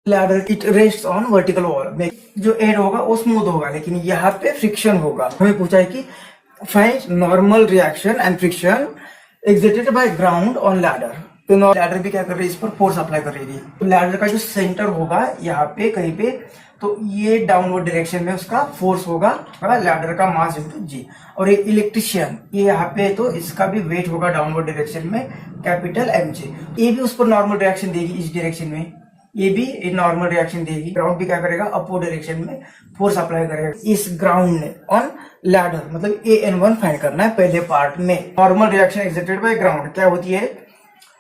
Ladder it rest on vertical wall. जो add होगा वो स्मूथ होगा, लेकिन यहाँ पे फ्रिक्शन होगा। हमें पूछा है कि find normal reaction and friction exerted by ground on ladder. तो लैडर भी क्या कर रही है, इस पर फोर्स अप्लाई कर रही है। तो लैडर का जो सेंटर होगा यहाँ पे कहीं पे, तो ये डाउनवर्ड डायरेक्शन में उसका फोर्स होगा लैडर का मास इंटू जी। और ये इलेक्ट्रिशियन ये यहाँ पे, तो इसका भी वेट होगा डाउनवर्ड डायरेक्शन में कैपिटल एम जे। ये भी उस पर नॉर्मल रिएक्शन देगी इस डायरेक्शन में, ये भी नॉर्मल रिएक्शन देगी। ग्राउंड भी क्या करेगा, अपवर्ड डायरेक्शन में फोर्स अप्लाई करेगा इस ग्राउंड ने ऑन लैडर। मतलब AN1 फाइंड करना है पहले पार्ट में। Normal reaction exerted by ground क्या होती है,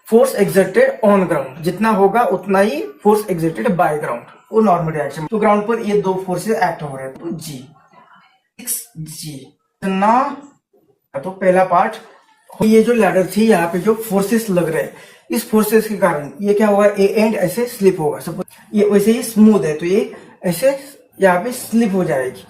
फोर्स एक्सर्टेड ऑन ग्राउंड, जितना होगा उतना ही फोर्स एक्सर्टेड बाय ग्राउंड, वो नॉर्मल रिएक्शन। तो ग्राउंड पर ये दो फोर्सेस एक्ट हो रहे हैं, तो जी 6G ना। तो पहला पार्ट, ये जो लैडर थी यहाँ पे जो फोर्सेस लग रहे हैं, इस फोर्सेस के कारण ये क्या होगा, ए एंड ऐसे स्लिप होगा। सपोज ये वैसे ही स्मूथ है, तो ये ऐसे यहाँ पे स्लिप हो जाएगी।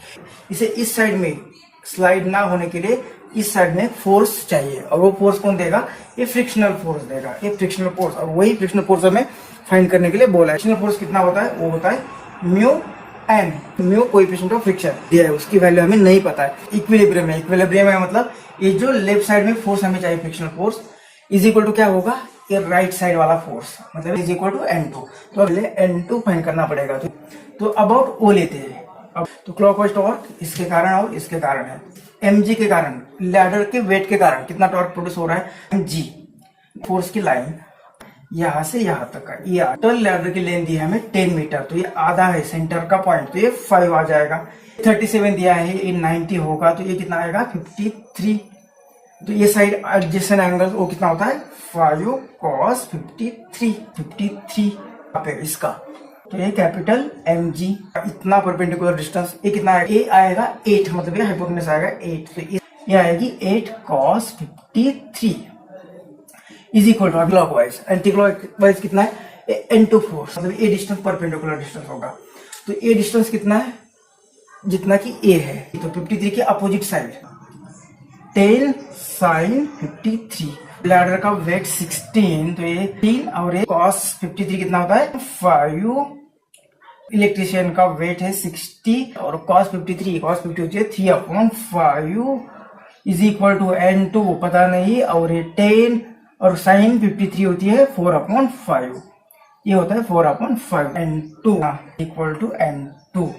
इसे इस साइड में स्लाइड ना होने के लिए इस साइड में फोर्स चाहिए, और वो फोर्स कौन देगा, ये फ्रिक्शनल फोर्स देगा, ये फ्रिक्शनल फोर्स। और वही फ्रिक्शनल फोर्स हमें फाइंड करने के लिए बोला है। फ्रिक्शनल फोर्स कितना होता है, वो होता है mu N. Mu coefficient of friction दिया है, उसकी वैल्यू हमें नहीं पता है। इक्विलिब्रियम है, इक्विलिब्रियम है मतलब ये जो लेफ्ट साइड में फोर्स हमें चाहिए frictional force is equal to क्या होगा, ये राइट साइड वाला फोर्स, मतलब इज इक्वल टू N2। तो पहले N2 फाइंड करना पड़ेगा। तो अबाउट ओ लेते हैं। अब तो क्लॉकवाइज टॉर्क इसके कारण और इसके कारण है, mg के कारण, लैडर के वेट के कारण कितना टॉर्क प्रोड्यूस हो रहा है, g। फोर्स की लाइन यहाँ से यहाँ तक का, ये टोटल लैडर की लेंथ दी है हमें 10 मीटर, तो ये आधा है सेंटर का पॉइंट, तो ये 5 आ जाएगा। 37 दिया है, ये 90 होगा, तो ये कितना आएगा 53। तो ये साइड एडजेसेंट एंगल वो कितना होता है 5 cos 53 पे इसका। तो ये कैपिटल mg इतना परपेंडिकुलर डिस्टेंस, ये कितना आएगा, ये आएगा 8, मतलब ये हाइपोटेनस आएगा 8, तो ये आएगी 8 cos 53 is equal to clockwise. Anticlockwise कितना है, N2 फोर्स, मतलब ये डिस्टेंस परपेंडिकुलर डिस्टेंस होगा। तो ये डिस्टेंस कितना है, जितना कि A है, तो 53 के अपोजिट साइड 10 sin 53। लैडर का वेट 16, तो ये 3 और ये cos 53 कितना होता है 5। इलेक्ट्रिशियन का वेट है 60 और cos 53 होती है 3/5 इज इक्वल टू N2 पता नहीं, और ये 10 और sin 53 होती है 4/5, ये होता है 4/5। N2 equal to N2।